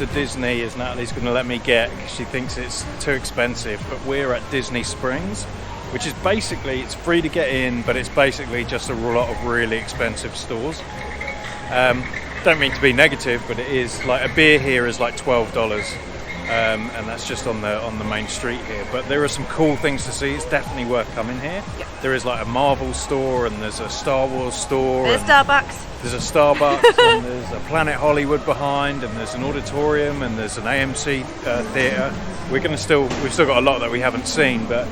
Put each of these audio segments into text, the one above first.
to Disney as Natalie's going to let me get because she thinks it's too expensive, but we're at Disney Springs, which is basically, it's free to get in, but it's basically just a lot of really expensive stores. Don't mean to be negative, but it is like a beer here is like $12, and that's just on the main street here. But there are some cool things to see. It's definitely worth coming here. Yeah. There is like a Marvel store, and there's a Star Wars store. There's Starbucks. There's a Starbucks, and there's a Planet Hollywood behind, and there's an auditorium, and there's an AMC theatre. We've still got a lot that we haven't seen, but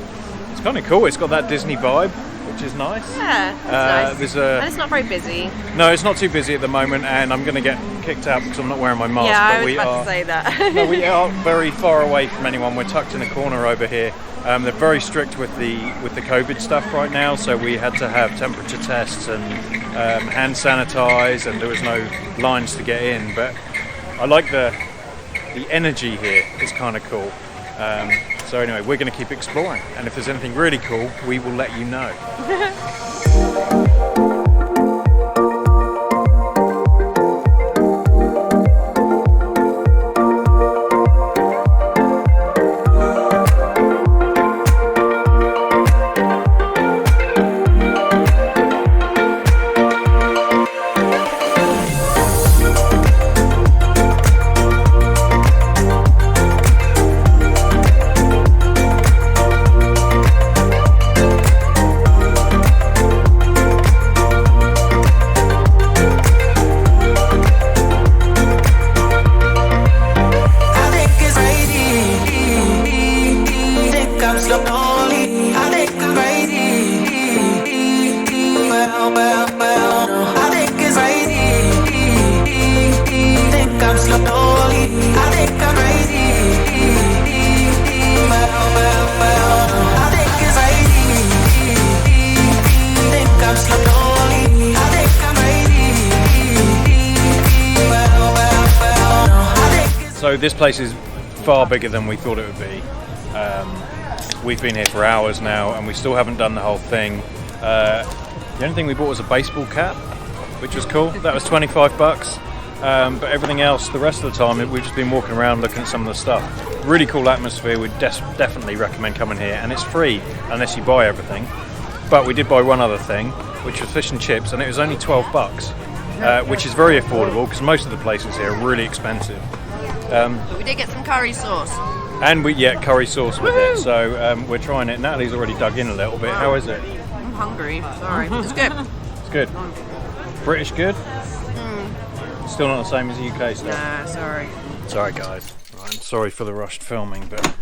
it's kind of cool. It's got that Disney vibe, which is nice. Yeah, that's nice. And it's not very busy. No, it's not too busy at the moment, and I'm going to get kicked out because I'm not wearing my mask. Yeah, but I was about to say that. No, we are very far away from anyone. We're tucked in a corner over here. They're very strict with the COVID stuff right now, so we had to have temperature tests and hand sanitize, and there was no lines to get in. But I like the energy here. It's kind of cool. So anyway, we're going to keep exploring, and if there's anything really cool, we will let you know. So this place is far bigger than we thought it would be. We've been here for hours now and we still haven't done the whole thing. The only thing we bought was a baseball cap, which was cool. That was $25. But everything else, the rest of the time, we've just been walking around looking at some of the stuff. Really cool atmosphere. We'd definitely recommend coming here, and it's free unless you buy everything. But we did buy one other thing, which was fish and chips, and it was only $12, which is very affordable because most of the places here are really expensive. But we did get some curry sauce. And we get curry sauce with it, so we're trying it. Natalie's already dug in a little bit. How is it? I'm hungry. Sorry. It's good. It's good. British good? Still not the same as the UK stuff? Nah, sorry. Sorry, guys. Right, I'm sorry for the rushed filming, but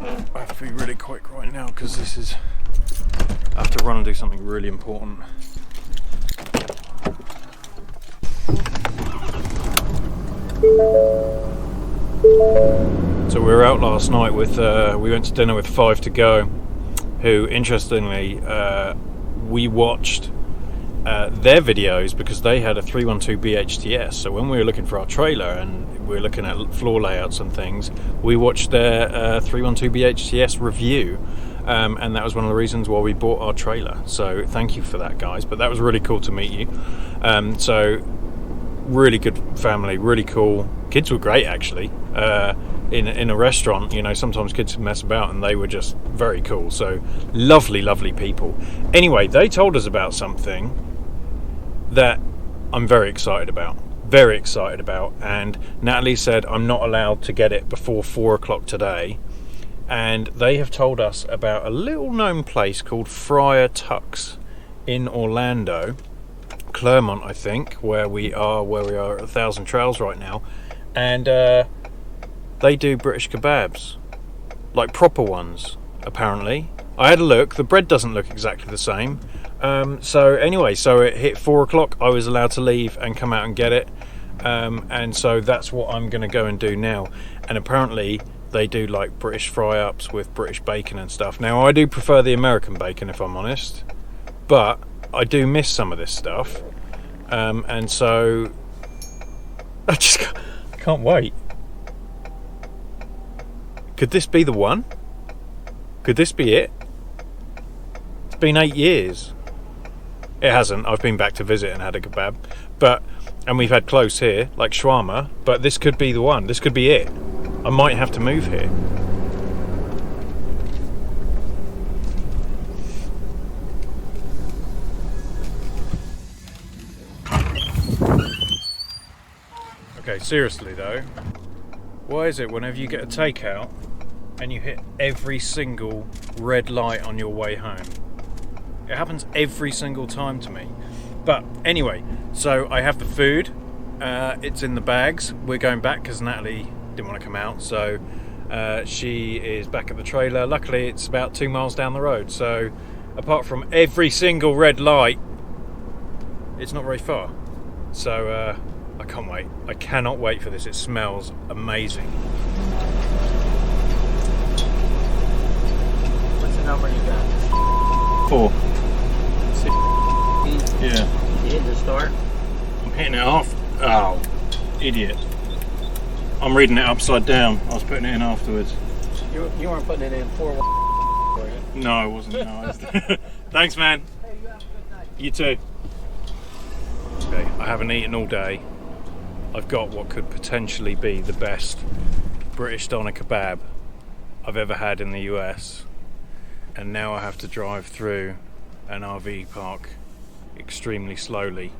I have to be really quick right now because I have to run and do something really important. So we were out last night with, we went to dinner with Five to Go, who interestingly, we watched their videos because they had a 312 BHTS. So when we were looking for our trailer and we were looking at floor layouts and things, we watched their 312 BHTS review. And that was one of the reasons why we bought our trailer. So thank you for that, guys. But that was really cool to meet you. So really good family, really cool. Kids were great, actually. In a restaurant, you know, sometimes kids mess about, and they were just very cool. So lovely, lovely people. Anyway, they told us about something that I'm very excited about. And Natalie said I'm not allowed to get it before 4 o'clock today. And they have told us about a little known place called Friar Tucks in Orlando, Clermont, I think, where we are at Thousand Trails right now. And they do British kebabs, like proper ones, apparently. I had a look. The bread doesn't look exactly the same. So anyway, so it hit 4 o'clock. I was allowed to leave and come out and get it. And so that's what I'm going to go and do now. And apparently they do like British fry-ups with British bacon and stuff. Now, I do prefer the American bacon, if I'm honest. But I do miss some of this stuff. And so I just can't wait. Could this be the one? Could this be it? It's been 8 years. It hasn't. I've been back to visit and had a kebab, and we've had close here, like shawarma. But this could be the one. This could be it. I might have to move here. Okay, seriously though, why is it whenever you get a takeout and you hit every single red light on your way home? It happens every single time to me. But anyway, so I have the food. It's in the bags. We're going back because Natalie didn't want to come out, so she is back at the trailer. Luckily, it's about 2 miles down the road. So apart from every single red light, it's not very far. So I can't wait. I cannot wait for this. It smells amazing. What's the number you got? 4. Yeah. You hit the start? I'm hitting it off. Oh, idiot. I'm reading it upside down. I was putting it in afterwards. You weren't putting it in 4, were you? No, I wasn't. No, Thanks, man. Hey, you have a good night. You too. Okay, I haven't eaten all day. I've got what could potentially be the best British doner kebab I've ever had in the US. And now I have to drive through an RV park extremely slowly.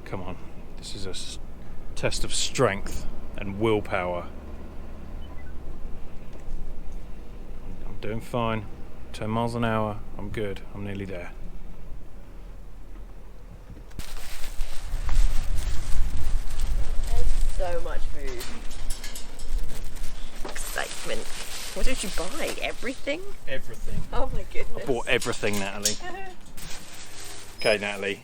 Come on, this is a test of strength and willpower. I'm doing fine. 10 miles an hour, I'm good, I'm nearly there. So much food. Excitement. What did you buy? Everything? Everything. Oh my goodness. I bought everything, Natalie. Okay, Natalie.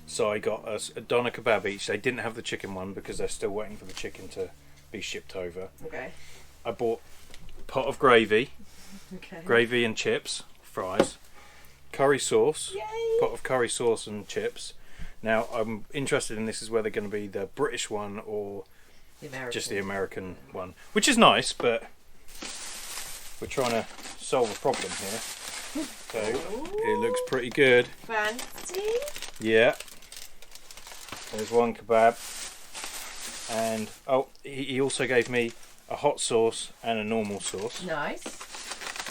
So I got us a doner kebab each. They didn't have the chicken one because they're still waiting for the chicken to be shipped over. Okay. I bought a pot of gravy. Okay. Gravy and chips, fries. Curry sauce. Yay! Pot of curry sauce and chips. Now, I'm interested in this is whether going to be the British one or just the American one. Which is nice, but we're trying to solve a problem here. So, it looks pretty good. Fancy. Yeah. There's one kebab. And, oh, he also gave me a hot sauce and a normal sauce. Nice.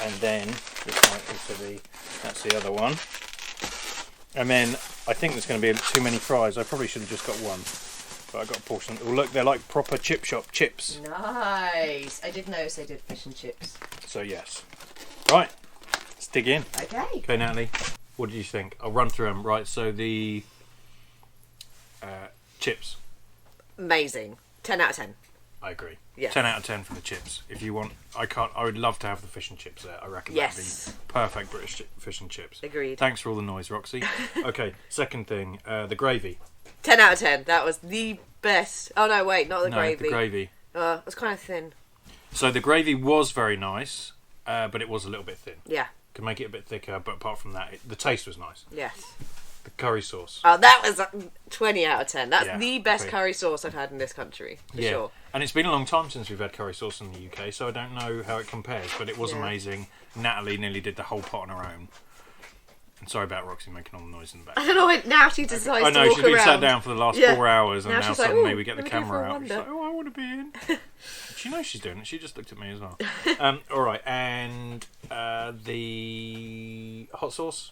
And then, this might also be, that's the other one. And then, I think there's going to be too many fries. I probably should have just got one. But I got a portion. Oh, look, they're like proper chip shop chips. Nice. I did notice they did fish and chips. So, yes. Right. Let's dig in. Okay. Okay, Natalie. What did you think? I'll run through them. Right, so the chips. Amazing. 10 out of 10. I agree. Yes. 10 out of 10 for the chips. If you want, I would love to have the fish and chips there. I reckon Yes. that'd be perfect British fish and chips. Agreed. Thanks for all the noise, Roxy. Okay, second thing, the gravy. 10 out of 10. That was the best. Oh no, wait, not the No, gravy. the gravy. It was kind of thin. So the gravy was very nice, but it was a little bit thin. Yeah. Could make it a bit thicker, but apart from that, the taste was nice. Yes. The curry sauce. Oh, that was 20 out of 10. That's Yeah, the best okay. curry sauce I've had in this country, for sure. And it's been a long time since we've had curry sauce in the UK, so I don't know how it compares, but it was Yeah. amazing. Natalie nearly did the whole pot on her own. And sorry about Roxy making all the noise in the back. I don't know, now she decides I know, to walk she's been around. sat down for the last Yeah. 4 hours, and Now now she's like, suddenly "Ooh, we get the let me go for camera a out. She's wander." like, oh, I want to be in. She knows she's doing it. She just looked at me as well. Alright, and the hot sauce?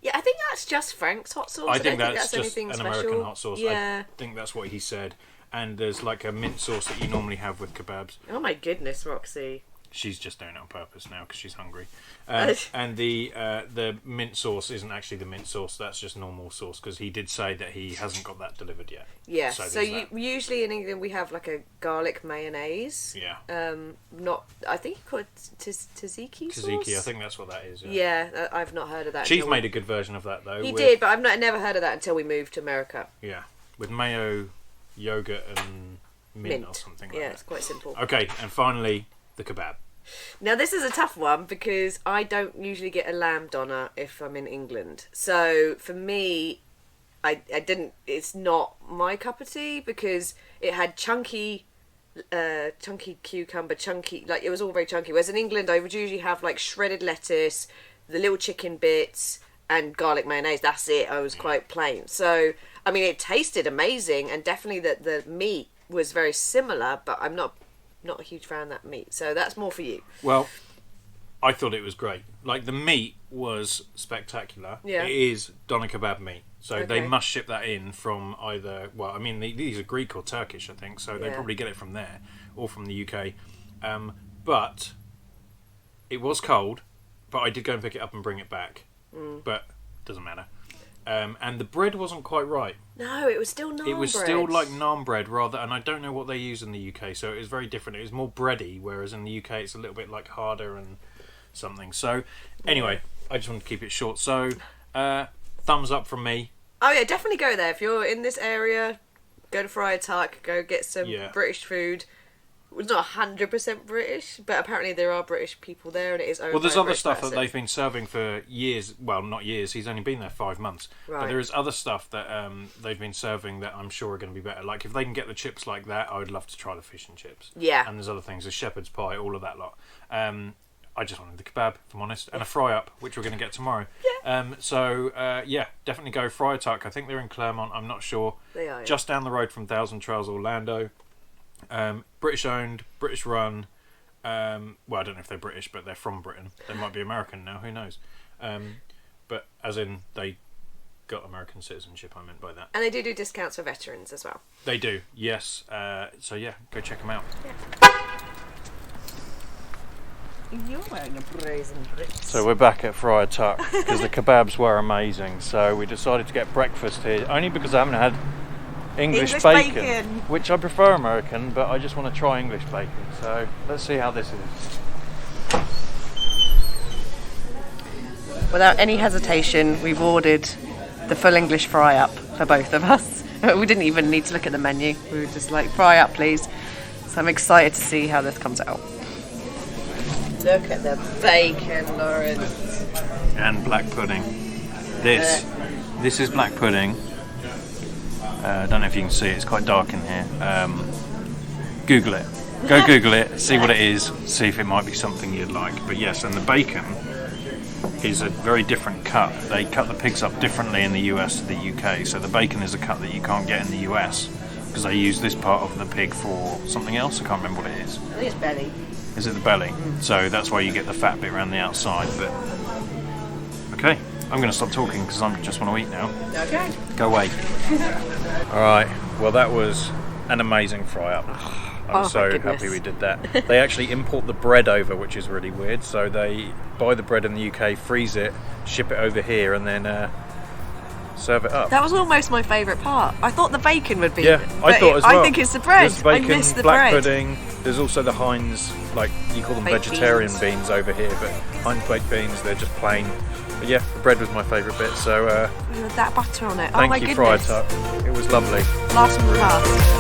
Yeah, I think that's just Frank's hot sauce. I think that's just anything an special. American hot sauce. Yeah. I think that's what he said. And there's like a mint sauce that you normally have with kebabs. Oh my goodness, Roxy. She's just doing it on purpose now because she's hungry. And the mint sauce isn't actually the mint sauce. That's just normal sauce because he did say that he hasn't got that delivered yet. Yeah. So So, there's that. usually in England we have like a garlic mayonnaise. Yeah. Not. I think you call it tzatziki sauce. Tzatziki, I think that's what that is. Yeah. Yeah, I've not heard of that. Chief until made a good version of that though. He with, did, but I've never heard of that until we moved to America. Yeah, with mayo, yogurt, and mint or something like Yeah, that. it's quite simple. Okay, and finally the kebab. Now this is a tough one because I don't usually get a lamb doner if I'm in England. So for me, I didn't. It's not my cup of tea because it had chunky cucumber, chunky, like it was all very chunky. Whereas in England, I would usually have like shredded lettuce, the little chicken bits and garlic mayonnaise. That's it. I was quite plain. So, I mean, it tasted amazing, and definitely the meat was very similar, but I'm not a huge fan of that meat. So that's more for you. Well, I thought it was great. Like, the meat was spectacular. Yeah. It is doner kebab meat. So they Okay. must ship that in from either, well, I mean, these are Greek or Turkish, I think, so they Yeah. probably get it from there or from the UK. But it was cold, but I did go and pick it up and bring it back. But doesn't matter. And the bread wasn't quite right. No, it was still naan It was bread. still like naan bread rather, and I don't know what they use in the UK, so it was very different. It was more bready, whereas in the UK it's a little bit like harder and something. So anyway, I just wanted to keep it short. So thumbs up from me. Oh yeah, definitely go there. If you're in this area, go to Friar Tuck, go get some Yeah. British food. It's not 100% British, but apparently there are British people there, and it is owned Well, there's by a other British stuff that person. they've been serving for years. Well, not years. He's only been there 5 months. But Right. there is other stuff that they've been serving that I'm sure are going to be better. Like, if they can get the chips like that, I would love to try the fish and chips. Yeah. And there's other things. There's shepherd's pie, all of that lot. I just wanted the kebab, if I'm honest, and a fry up, which we're going to get tomorrow. Yeah. Yeah, definitely go Friar Tuck. I think they're in Clermont. I'm not sure. They are, yeah. Just down the road from Thousand Trails Orlando. British owned, British run. Well, I don't know if they're British, but they're from Britain. They might be American now. Who knows? But as in they got American citizenship. I meant by that. And they do discounts for veterans as well. They do. Yes. So yeah, go check them out. You're wearing a Brazen Brits. So we're back at Friar Tuck because the kebabs were amazing. So we decided to get breakfast here, only because I haven't had English bacon, which I prefer American, but I just want to try English bacon. So let's see how this is. Without any hesitation, we've ordered the full English fry up for both of us. We didn't even need to look at the menu. We were just like, fry up, please. So I'm excited to see how this comes out. Look at the bacon, Lawrence. And black pudding. This is black pudding. I don't know if you can see it. It's quite dark in here. Google it. Go Google it. See what it is. See if it might be something you'd like. But yes, and the bacon is a very different cut. They cut the pigs up differently in the US to the UK. So the bacon is a cut that you can't get in the US because they use this part of the pig for something else. I can't remember what it is. I think it's belly. Is it the belly? So that's why you get the fat bit around the outside. But okay, I'm going to stop talking because I just want to eat now. Okay. Go away. All right. Well, that was an amazing fry up. I'm Oh, so thank goodness. happy we did that. They actually import the bread over, which is really weird. So they buy the bread in the UK, freeze it, ship it over here, and then serve it up. That was almost my favourite part. I thought the bacon would be. Yeah, I but thought as well. I think it's the bread. There's bacon, I miss the black bread. pudding. There's also the Heinz, like you call them Baked vegetarian beans. beans over here, but Heinz baked beans, they're just plain. But yeah, the bread was my favourite bit. So With that butter on it. thank oh my you, goodness. Friar Tuck. It was lovely. Last one last.